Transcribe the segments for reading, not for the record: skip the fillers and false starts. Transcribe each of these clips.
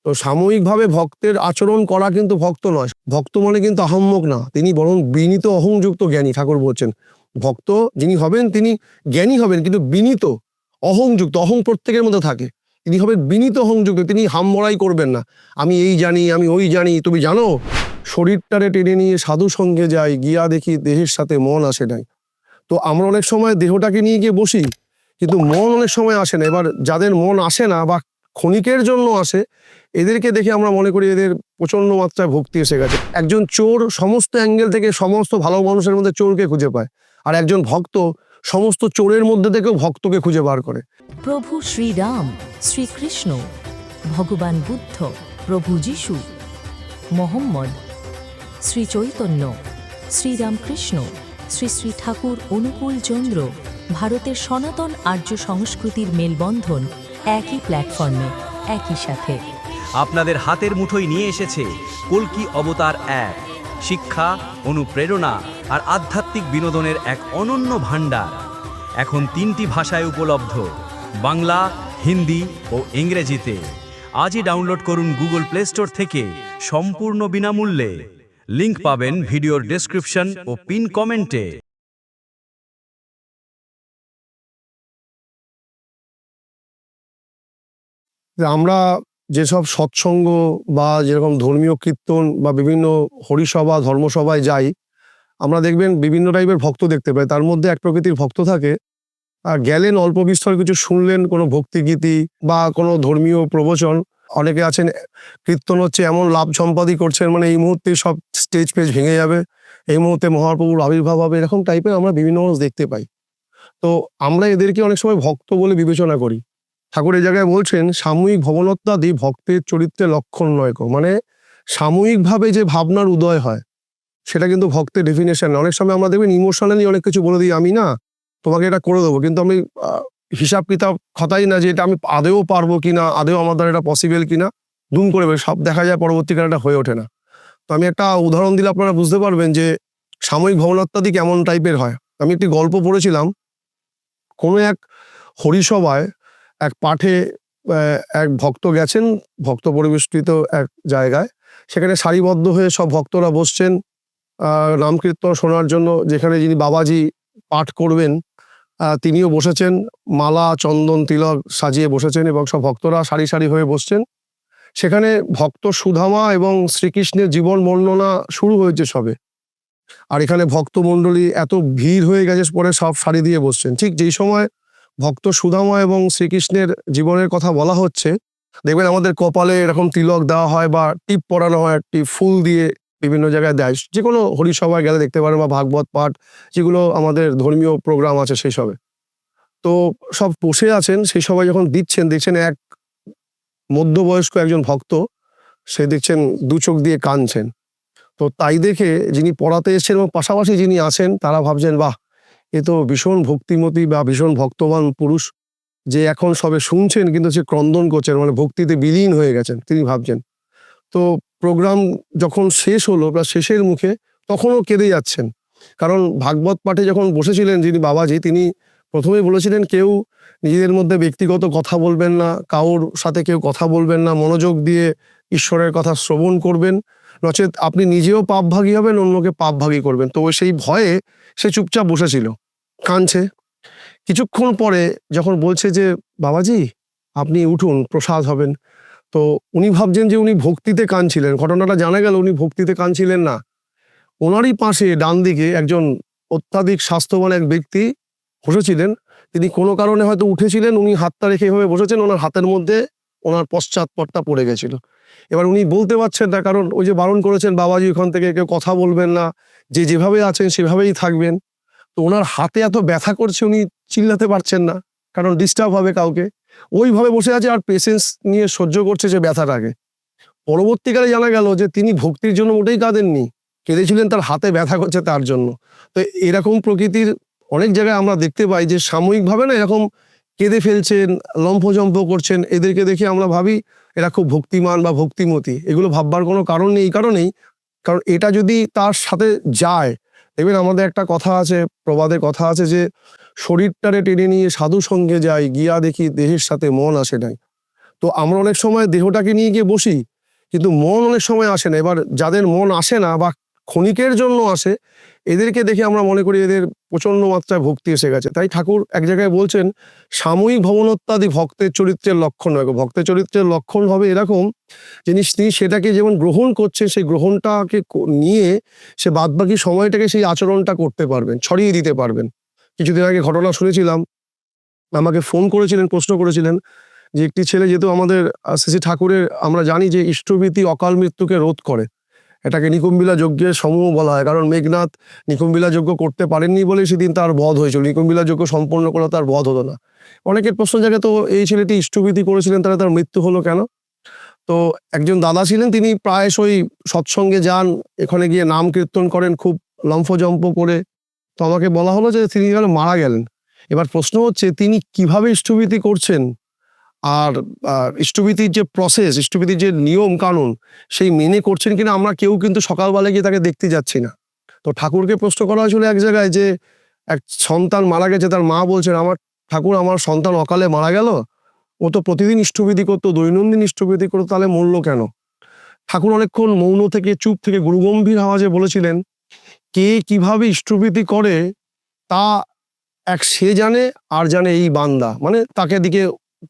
তো সাময়িকভাবে ভক্তের আচরণ করা কিন্তু ভক্ত নয়। ভক্ত মানে কিন্তু আহাম্মক না, তিনি বরং বিনীত অহংযুক্ত জ্ঞানী। ঠাকুর বলছেন ভক্ত যিনি হবেন তিনি জ্ঞানী হবেন, কিন্তু বিনীত অহংযুক্ত। অহং প্রত্যেকের মধ্যে থাকে, তিনি হবেন বিনীত অহংযুক্ত। তিনি হামবড়াই করবেন না, আমি এই জানি, আমি ওই জানি। তুমি জানো, শরীরটারে টেনে নিয়ে সাধু সঙ্গে যাই, গিয়া দেখি দেহের সাথে মন আসে নাই। তো আমরা অনেক সময় দেহটাকে নিয়ে গিয়ে বসি, কিন্তু মন অনেক সময় আসে না। এবার যাদের মন আসে না বা ক্ষণিকের জন্য আসে, এদেরকে দেখে আমরা মনে করি এদের প্রচন্ড মাত্রায় ভক্তি এসে গেছে। একজন চোর সমস্ত অ্যাঙ্গেল থেকে সমস্ত ভালো মানুষের মধ্যে চোরকে খুঁজে পায়, আর একজন ভক্ত সমস্ত চোরের মধ্যে থেকেও ভক্তকে খুঁজে বার করে। প্রভু শ্রীরাম, শ্রীকৃষ্ণ, ভগবান বুদ্ধ, প্রভু যিশু, মোহাম্মদ, শ্রী চৈতন্য, শ্রীরামকৃষ্ণ, শ্রী শ্রী ঠাকুর অনুকূল চন্দ্র, ভারতের সনাতন আর্য সংস্কৃতির মেলবন্ধন একই প্ল্যাটফর্মে, একই সাথে। আপনাদের হাতের মুঠোয় নিয়ে এসেছে কল্কি অবতার অ্যাপ। শিক্ষা, অনুপ্রেরণা আর আধ্যাত্মিক বিনোদনের এক অনন্য ভাণ্ডার। এখন 3টি ভাষায় উপলব্ধ, বাংলা, হিন্দি ও ইংরেজিতে। আজই ডাউনলোড করুন গুগল প্লে স্টোর থেকে সম্পূর্ণ বিনামূল্যে। লিংক পাবেন ভিডিওর ডেসক্রিপশন ও পিন কমেন্টে। আমরা যেসব সৎসঙ্গ বা যেরকম ধর্মীয় কীর্তন বা বিভিন্ন হরিসভা ধর্মসভায় যাই, আমরা দেখবেন বিভিন্ন টাইপের ভক্ত দেখতে পাই। তার মধ্যে এক প্রকৃতির ভক্ত থাকে, আর গেলেন অল্প বিস্তর কিছু শুনলেন, কোনো ভক্তিগীতি বা কোনো ধর্মীয় প্রবচন। অনেকে আছেন কীর্তন হচ্ছে এমন লাভ সম্পাদী করছেন, মানে এই মুহূর্তে সব স্টেজ পেজ ভেঙে যাবে, এই মুহূর্তে মহাপ্রভুর আবির্ভাব হবে, এরকম টাইপের আমরা বিভিন্ন মানুষ দেখতে পাই। তো আমরা এদেরকে অনেক সময় ভক্ত বলে বিবেচনা করি। ঠাকুর এই জায়গায় বলছেন সাময়িক ভবনত্বাদি ভক্তের চরিত্রে লক্ষণ নয় কো। মানে সাময়িকভাবে যে ভাবনার উদয় হয় সেটা কিন্তু ভক্তের ডেফিনেশন। অনেক সময় আমরা দেখবেন ইমোশনালি অনেক কিছু বলে দিই, আমি না তোমাকে এটা করে দেবো, কিন্তু আমি হিসাব কিতাব খতাই না যে এটা আমি আদেও পারবো কিনা, আদেও আমার দ্বারা এটা পসিবল কিনা। দুম করে সব দেখা যায়, পরবর্তীকালে এটা হয়ে ওঠে না। তো আমি একটা উদাহরণ দিলে আপনারা বুঝতে পারবেন যে সাময়িক ভবনত্বাদি কেমন টাইপের হয়। আমি একটি গল্প পড়েছিলাম, কোনো এক হরিসভায় এক পাঠে এক ভক্ত গেছেন, ভক্ত পরিবেষ্টিত এক জায়গায়। সেখানে সারিবদ্ধ হয়ে সব ভক্তরা বসছেন নাম কীর্তন শোনার জন্য। যেখানে যিনি বাবাজি পাঠ করবেন তিনিও বসেছেন, মালা চন্দন তিলক সাজিয়ে বসেছেন, এবং সব ভক্তরা সারি সারি হয়ে বসছেন। সেখানে ভক্ত সুধামা এবং শ্রীকৃষ্ণের জীবন বর্ণনা শুরু হয়েছে সবে। আর এখানে ভক্তমণ্ডলী এত ভিড় হয়ে গেছে, পরে সব সারি দিয়ে বসছেন। ঠিক যেই সময় ভক্ত সুদামা এবং শ্রীকৃষ্ণের জীবনের কথা বলা হচ্ছে, দেখবেন আমাদের কপালে এরকম তিলক দেওয়া হয় বা টিপ পরানো হয়, একটি ফুল দিয়ে বিভিন্ন জায়গায় দেয়। যে কোনো হরিসভায় গেলে দেখতে পারেন, বা ভাগবত পাঠ, যেগুলো আমাদের ধর্মীয় প্রোগ্রাম আছে সেই সবে। তো সব বসে আছেন, সেই সবাই যখন দিচ্ছেন, দেখছেন এক মধ্যবয়স্ক একজন ভক্ত, সে দেখছেন দু চোখ দিয়ে কাঁদছেন। তো তাই দেখে যিনি পড়াতে এসেছেন এবং পাশাপাশি যিনি আছেন, তারা ভাবছেন বাহ, এ তো ভীষণ ভক্তিমতী বা ভীষণ ভক্তবান পুরুষ, যে এখন সবে শুনছেন কিন্তু সে ক্রন্দন করছেন, মানে ভক্তিতে বিলীন হয়ে গেছেন, তিনি ভাবছেন। তো প্রোগ্রাম যখন শেষ হলো বা শেষের মুখে, তখনও কেঁদে যাচ্ছেন। কারণ ভাগবত পাঠে যখন বসেছিলেন যিনি বাবাজি, তিনি প্রথমেই বলেছিলেন কেউ নিজেদের মধ্যে ব্যক্তিগত কথা বলবেন না, কারোর সাথে কেউ কথা বলবেন না, মনোযোগ দিয়ে ঈশ্বরের কথা শ্রবণ করবেন, নচেত আপনি নিজেও পাপভাগী হবেন, অন্যকে পাপভাগী করবেন। তো সেই ভয়ে সে চুপচাপ বসেছিল, কাঁদছে। কিছুক্ষণ পরে যখন বলছে যে বাবাজি আপনি উঠুন, প্রসাদ হবেন, তো উনি ভাবছেন যে উনি ভক্তিতে কাঁদছিলেন। ঘটনাটা জানা গেল উনি ভক্তিতে কাঁদছিলেন না। ওনারই পাশে ডান দিকে একজন অত্যাধিক স্বাস্থ্যবান এক ব্যক্তি বসেছিলেন। তিনি কোনো কারণে হয়তো উঠেছিলেন, উনি হাতটা রেখে এভাবে বসেছেন, ওনার হাতের মধ্যে ওনার পশ্চাৎপটটা পড়ে গেছিল। এবার উনি বলতে পারছেন না, কারণ ওই যে বারণ করেছেন বাবাজি ওখান থেকে কেউ কথা বলবেন না, যে যেভাবে আছেন সেভাবেই থাকবেন। তো ওনার হাতে এত ব্যথা করছে, উনি চিল্লাতে পারছেন না, কারণ ডিস্টার্ব হবে কাউকে। ওইভাবে বসে আছে আর পেশেন্স নিয়ে সহ্য করছে যে ব্যথাটাকে। পরবর্তীকালে জানা গেল যে তিনি ভক্তির জন্য মোটেই কাঁদেননি, কেঁদেছিলেন তার হাতে ব্যথা করছে তার জন্য। তো এরকম প্রকৃতির অনেক জায়গায় আমরা দেখতে পাই যে সাময়িকভাবে না এরকম কেঁদে ফেলছেন, লম্ফজম্প করছেন। এদেরকে দেখে আমরা ভাবি এরা খুব ভক্তিমান বা ভক্তিমতী। এগুলো ভাববার কোনো কারণ নেই। এই কারণেই, কারণ এটা যদি তার সাথে যায়, দেখবেন আমাদের একটা কথা আছে, প্রবাদে কথা আছে যে শরীরটারে টেনে নিয়ে সাধু সঙ্গে যাই, গিয়া দেখি দেহের সাথে মন আসে নাই। তো আমরা অনেক সময় দেহটাকে নিয়ে গিয়ে বসি, কিন্তু মন অনেক সময় আসে না। এবার যাদের মন আসে না বা ক্ষণিকের জন্য আসে, এদেরকে দেখে আমরা মনে করি এদের প্রচণ্ড মাত্রায় ভক্তি এসে গেছে। তাই ঠাকুর এক জায়গায় বলছেন, সাময়িক ভবনোত্তাদি ভক্তের চরিত্রের লক্ষণ নয়। ভক্তের চরিত্রের লক্ষণ হবে এরকম, তিনি সেটাকে যেমন গ্রহণ করছেন, সেই গ্রহণটাকে নিয়ে সে বাদবাকি সময়টাকে সেই আচরণটা করতে পারবেন, ছড়িয়ে দিতে পারবেন। কিছুদিন আগে ঘটনা শুনেছিলাম, আমাকে ফোন করেছিলেন, প্রশ্ন করেছিলেন যে একটি ছেলে, যেহেতু আমাদের শ্রী ঠাকুরের আমরা জানি যে ইষ্টভীতি অকাল মৃত্যুকে রোধ করে, এটাকে নিকুম্বিলা যজ্ঞের সমূহ বলা হয়। কারণ মেঘনাথ নিকুম্বিলা যজ্ঞ করতে পারেননি বলেই সেদিন তার বধ হয়েছিল, নিকুম্বিলা যজ্ঞ সম্পন্ন করে তার বধ হতো না। অনেকের প্রশ্ন জাগে, তো এই ছেলেটি ইষ্টভীতি করেছিলেন, তাহলে তার মৃত্যু হলো কেন? তো একজন দাদা ছিলেন, তিনি প্রায়শই সৎসঙ্গে যান, এখানে গিয়ে নাম কীর্তন করেন খুব লম্ফজম্প করে। তো আমাকে বলা হলো যে তিনি যেন মারা গেলেন। এবার প্রশ্ন হচ্ছে, তিনি কিভাবে ইষ্টভীতি করছেন, আর ইষ্টভীতির যে প্রসেস, ইষ্টভীতির যে নিয়ম কানুন, সেই মেনে করছেন কিনা আমরা কেউ কিন্তু সকালবেলা গিয়ে তাকে দেখতে যাচ্ছি না। তো ঠাকুরকে প্রশ্ন করা হয়েছিল এক জায়গায় যে এক সন্তান মারা গেছে, তার মা বলছেন, আমার ঠাকুর আমার সন্তান অকালে মারা গেল, ও তো প্রতিদিন ইষ্টভীতি করতো, দৈনন্দিন ইষ্টভীতি করতো, তাহলে মরলো কেন? ঠাকুর অনেকক্ষণ মৌন থেকে, চুপ থেকে গুরুগম্ভীর আওয়াজে বলেছিলেন, কে কিভাবে ইষ্টভীতি করে তা এক সে জানে, আর জানে এই বান্দা। মানে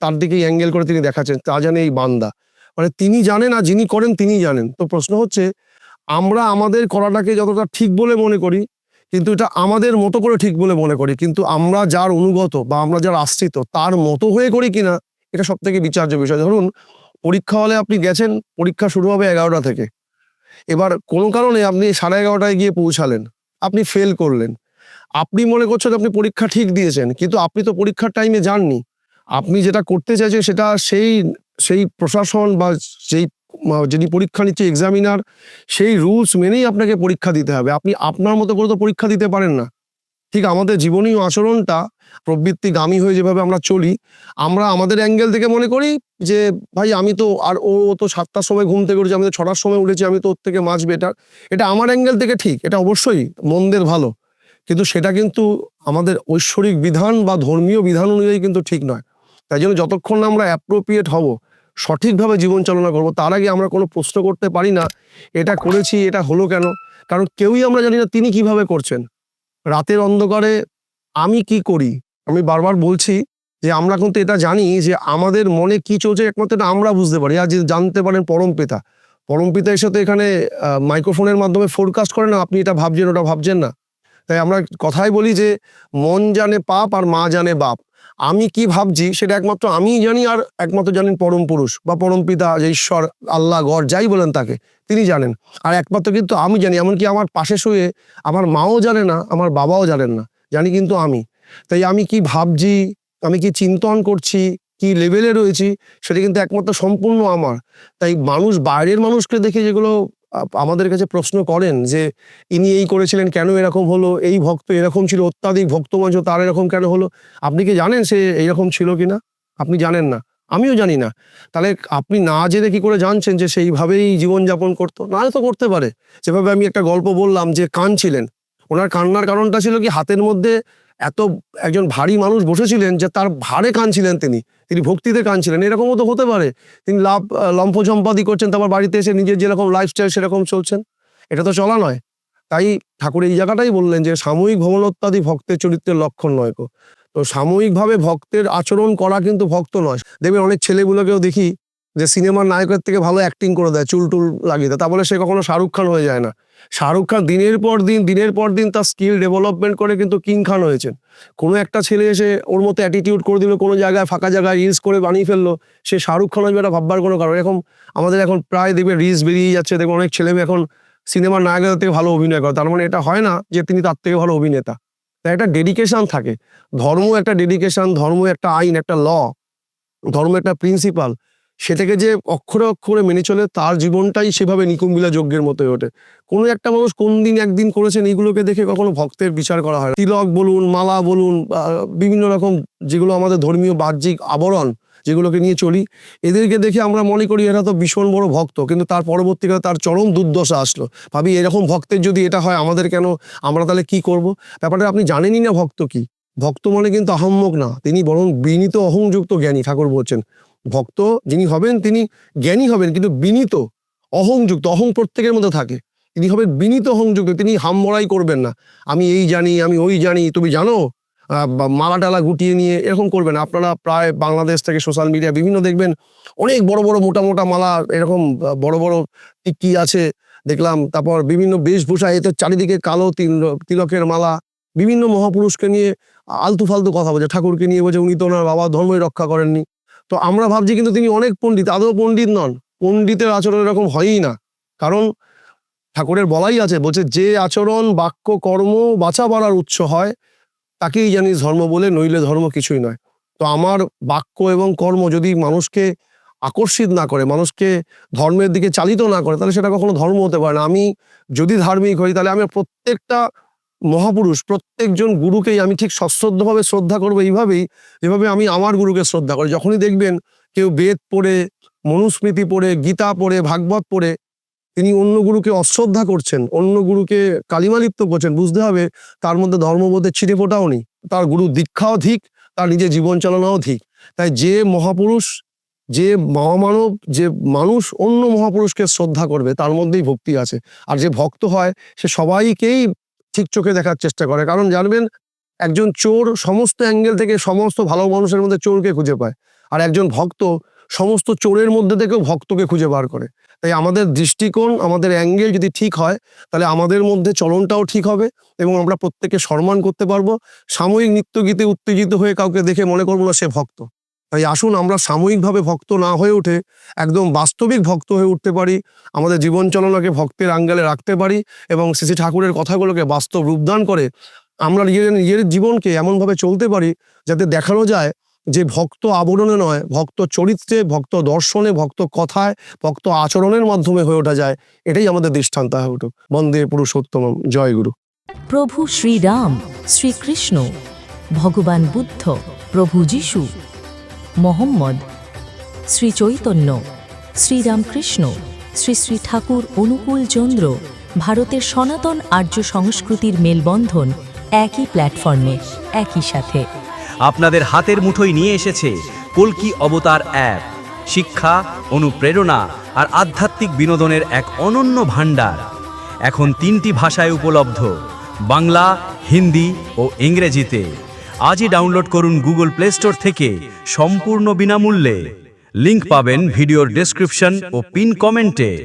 তার দিকে অ্যাঙ্গেল করে তিনি দেখাচ্ছেন, তা জানে এই বান্দা, মানে তিনি জানেন আর যিনি করেন তিনি জানেন। তো প্রশ্ন হচ্ছে, আমরা আমাদের করাটাকে যতটা ঠিক বলে মনে করি, কিন্তু এটা আমাদের মতো করে ঠিক বলে মনে করি, কিন্তু আমরা যার অনুগত বা আমরা যার আশ্রিত তার মতো হয়ে করি কিনা, এটা সব থেকে বিচার্য বিষয়। ধরুন, পরীক্ষা হলে আপনি গেছেন, পরীক্ষা শুরু হবে 11টা থেকে। এবার কোনো কারণে আপনি 11:30টায় গিয়ে পৌঁছালেন, আপনি ফেল করলেন। আপনি মনে করছেন আপনি পরীক্ষা ঠিক দিয়েছেন, কিন্তু আপনি তো পরীক্ষার টাইমে যাননি। আপনি যেটা করতে চাইছেন সেটা সেই প্রশাসন বা যিনি পরীক্ষা নিচ্ছে এক্সামিনার, সেই রুলস মেনেই আপনাকে পরীক্ষা দিতে হবে। আপনি আপনার মতো করে তো পরীক্ষা দিতে পারেন না। ঠিক আমাদের জীবনীয় আচরণটা, প্রবৃত্তিগামী হয়ে যেভাবে আমরা চলি, আমরা আমাদের অ্যাঙ্গেল থেকে মনে করি যে ভাই আমি তো, আর ও তো 7টার সময় ঘুম থেকে উঠেছে, আমি তো 6টার সময় উঠেছি, আমি তো ওর থেকে মাছ বেটার। এটা আমার অ্যাঙ্গেল থেকে ঠিক, এটা অবশ্যই মন্দের ভালো, কিন্তু সেটা কিন্তু আমাদের ঐশ্বরিক বিধান বা ধর্মীয় বিধান অনুযায়ী কিন্তু ঠিক নয়। তাই জন্য যতক্ষণ না আমরা অ্যাপ্রোপ্রিয়েট হব, সঠিকভাবে জীবন চালনা করব, তার আগে আমরা কোনো প্রশ্ন করতে পারি না এটা করেছি, এটা হলো কেন। কারণ কেউই আমরা জানি না তিনি কিভাবে করছেন। রাতের অন্ধকারে আমি কি করি, আমি বারবার বলছি যে আমরা কিন্তু এটা জানি যে আমাদের মনে কি চলছে, একমাত্র এটা আমরা বুঝতে পারি। আর যে জানতে পারেন পরমপিতা, পরমপিতা এর সাথে এখানে মাইক্রোফোনের মাধ্যমে ফোরকাস্ট করেন না, আপনি এটা ভাবছেন ওটা ভাবছেন না। তাই আমরা কথাই বলি যে মন জানে পাপ আর মা জানে বাপ। আমি কি ভাবছি সেটা একমাত্র আমিই জানি, আর একমাত্র জানেন পরম পুরুষ বা পরম পিতা, যে ঈশ্বর, আল্লাহ, গড যাই বলেন তাকে, তিনি জানেন। আর একমাত্র কিন্তু আমি জানি, এমনকি আমার পাশে শুয়ে আমার মাও জানে না, আমার বাবাও জানেন না, জানি কিন্তু আমি। তাই আমি কি ভাবছি, আমি কি চিন্তন করছি, কি লেভেলে রয়েছি, সেটা কিন্তু একমাত্র সম্পূর্ণ আমার। তাই মানুষ, বাইরের মানুষকে দেখে যেগুলো আমাদের কাছে প্রশ্ন করেন যে ইনি এই করেছিলেন, কেন এরকম হলো, এই ভক্ত এরকম ছিল, অত্যাধিক ভক্তমঞ্চ, তার এরকম কেন হলো, আপনি কি জানেন সে এইরকম ছিল কিনা? আপনি জানেন না, আমিও জানি না। তাহলে আপনি না জেনে কি করে জানছেন যে সেইভাবেই জীবনযাপন করতো? না তো করতে পারে। যেভাবে আমি একটা গল্প বললাম যে কাঁদছিলেন, ওনার কান্নার কারণটা ছিল কি, হাতের মধ্যে এত একজন ভারী মানুষ বসেছিলেন যে তার ভারে কাঁদছিলেন, তিনি ভক্তিতে কাঁদছিলেন। এরকমও তো হতে পারে তিনি লম্ফঝম্পাদি করছেন, তারপর বাড়িতে এসে নিজের যেরকম লাইফস্টাইল সেরকম চলছেন। এটা তো চলা নয়। তাই ঠাকুর এই জায়গাটাই বললেন যে সাময়িক ভবনোত্তাদি ভক্তের চরিত্রের লক্ষণ নয় কো। তো সাময়িকভাবে ভক্তের আচরণ করা কিন্তু ভক্ত নয়। দেখবেন অনেক ছেলেগুলোকেও দেখি যে সিনেমার নায়কের থেকে ভালো অ্যাক্টিং করে দেয়, চুল টুল লাগিয়ে দেয়, তারপরে সে কখনো শাহরুখ খান হয়ে যায় না। শাহরুখ খান দিনের পর দিন তার স্কিল ডেভেলপমেন্ট করে কিন্তু কিং খান হয়েছেন। কোনো একটা ছেলে এসে ওর মতো অ্যাটিটিউড করে দিল, কোনো জায়গায় ফাঁকা জায়গায় রিলস করে বানিয়ে ফেললো, সে শাহরুখ খান হবে, এটা ভাববার কোনো কারণ। এরকম আমাদের এখন প্রায় দেখবে রিলস বেরিয়ে যাচ্ছে, দেখবে অনেক ছেলে এখন সিনেমার নায়কের থেকে ভালো অভিনয় করে। তার মানে এটা হয় না যে তিনি তার থেকে ভালো অভিনেতা। তাই একটা ডেডিকেশন থাকে, ধর্ম একটা ডেডিকেশন, ধর্ম একটা আইন, একটা ল, ধর্ম একটা প্রিন্সিপাল, সেটাকে যে অক্ষরে অক্ষরে মেনে চলে তার জীবনটাই সেভাবে নিকুম্বিলা যজ্ঞের মতো হয়ে ওঠে। কোনো একটা মানুষ কোন দিন একদিন করেছেন, এইগুলোকে দেখে কখনো ভক্তের বিচার করা হয় না। তিলক বলুন, মালা বলুন, বিভিন্ন রকম যেগুলো আমাদের ধর্মীয় বাহ্যিক আবরণ যেগুলোকে নিয়ে চলি, এদেরকে দেখে আমরা মনে করি এরা তো ভীষণ বড় ভক্ত, কিন্তু তার পরবর্তীকালে তার চরম দুর্দশা আসলো। ভাবি এরকম ভক্তের যদি এটা হয়, আমাদের কেন, আমরা তাহলে কি করব? ব্যাপারটা আপনি জানেনই না ভক্ত কি। ভক্ত মানে কিন্তু আহম্মক না, তিনি বরং বিনীত অহংযুক্ত জ্ঞানী। ঠাকুর বলছেন ভক্ত যিনি হবেন তিনি জ্ঞানী হবেন, কিন্তু বিনীত, অহংযুক্ত। অহং প্রত্যেকের মধ্যে থাকে। তিনি হবেন বিনীত অহংযুক্ত, তিনি হামবড়াই করবেন না, আমি এই জানি, আমি ওই জানি, তুমি জানো, বা মালা টালা গুটিয়ে নিয়ে এরকম করবেন। আপনারা প্রায় বাংলাদেশ থেকে সোশ্যাল মিডিয়া বিভিন্ন দেখবেন অনেক বড় বড় মোটা মোটা মালা, এরকম বড় বড় টিকি আছে দেখলাম, তারপর বিভিন্ন বেশভূষা, এতে চারিদিকে কালো তিলকের মালা, বিভিন্ন মহাপুরুষকে নিয়ে আলতু ফালতু কথা বলছে, ঠাকুরকে নিয়ে বলছে উনি তো ওনার বাবা ধর্মই রক্ষা করেননি। তো আমরা ভাবছি কিন্তু তিনি অনেক পণ্ডিত, আদৌ পণ্ডিত নন। পণ্ডিতের আচরণ এরকম হয়ই না, কারণ ঠাকুরের বলাই আছে, বলছে যে আচরণ বাক্য কর্ম বাঁচা বাড়ার উৎস হয় তাকেই জানিস ধর্ম বলে, নইলে ধর্ম কিছুই নয়। তো আমার বাক্য এবং কর্ম যদি মানুষকে আকর্ষিত না করে, মানুষকে ধর্মের দিকে চালিত না করে, তাহলে সেটা কখনো ধর্ম হতে পারে না। আমি যদি ধার্মিক হই, তাহলে আমি প্রত্যেকটা মহাপুরুষ, প্রত্যেকজন গুরুকেই আমি ঠিক সশ্রদ্ধভাবে শ্রদ্ধা করবো, এইভাবেই যেভাবে আমি আমার গুরুকে শ্রদ্ধা করি। যখনই দেখবেন কেউ বেদ পড়ে, মনুস্মৃতি পড়ে, গীতা পড়ে, ভাগবত পড়ে তিনি অন্য গুরুকে অশ্রদ্ধা করছেন, অন্য গুরুকে কালিমালিপ্ত করছেন, বুঝতে হবে তার মধ্যে ধর্মবোধের ছিটে ফোটাও নেই, তার গুরু দীক্ষাও ঠিক, তার নিজের জীবন চালনাও ঠিক। তাই যে মহাপুরুষ, যে মহামানব, যে মানুষ অন্য মহাপুরুষকে শ্রদ্ধা করবে তার মধ্যেই ভক্তি আছে। আর যে ভক্ত হয় সে সবাইকেই ঠিক চোখে দেখার চেষ্টা করে, কারণ জানবেন একজন চোর সমস্ত অ্যাঙ্গেল থেকে সমস্ত ভালো মানুষের মধ্যে চোরকে খুঁজে পায়, আর একজন ভক্ত সমস্ত চোরের মধ্যে থেকেও ভক্তকে খুঁজে বার করে। তাই আমাদের দৃষ্টিকোণ, আমাদের অ্যাঙ্গেল যদি ঠিক হয়, তাহলে আমাদের মধ্যে চলনটাও ঠিক হবে এবং আমরা প্রত্যেককে সম্মান করতে পারবো। সাময়িক নৃত্যগীতে উত্তেজিত হয়ে কাউকে দেখে মনে করবো না সে ভক্ত। তাই আসুন আমরা সাময়িকভাবে ভক্ত না হয়ে উঠে একদম বাস্তবিক ভক্ত হয়ে উঠতে পারি, আমাদের জীবন চালনাকে ভক্তের আঙ্গেলে রাখতে পারি এবং শ্রী ঠাকুরের কথাগুলোকে বাস্তব রূপদান করে আমরা নিজের জীবনকে এমনভাবে চলতে পারি যাতে দেখানো যায় যে ভক্ত আবরণে নয়, ভক্ত চরিত্রে, ভক্ত দর্শনে, ভক্ত কথায়, ভক্ত আচরণের মাধ্যমে হয়ে ওঠা যায়। এটাই আমাদের দৃষ্টান্ত হয়ে উঠুক। বন্দে পুরুষোত্তমম। জয় গুরু। প্রভু শ্রীরাম, শ্রীকৃষ্ণ, ভগবান বুদ্ধ, প্রভু যিশু, মোহাম্মদ, শ্রী চৈতন্য, শ্রীরামকৃষ্ণ, শ্রী শ্রী ঠাকুর অনুকূল চন্দ্র, ভারতের সনাতন আর্য সংস্কৃতির মেলবন্ধন একই প্ল্যাটফর্মে, একই সাথে। আপনাদের হাতের মুঠোয় নিয়ে এসেছে কল্কি অবতার অ্যাপ। শিক্ষা, অনুপ্রেরণা আর আধ্যাত্মিক বিনোদনের এক অনন্য ভাণ্ডার। এখন 3টি ভাষায় উপলব্ধ, বাংলা, হিন্দি ও ইংরেজিতে। আজই ডাউনলোড করুন গুগল প্লে স্টোর থেকে সম্পূর্ণ বিনামূল্যে। লিংক পাবেন ভিডিওর ডেসক্রিপশন ও পিন কমেন্টে।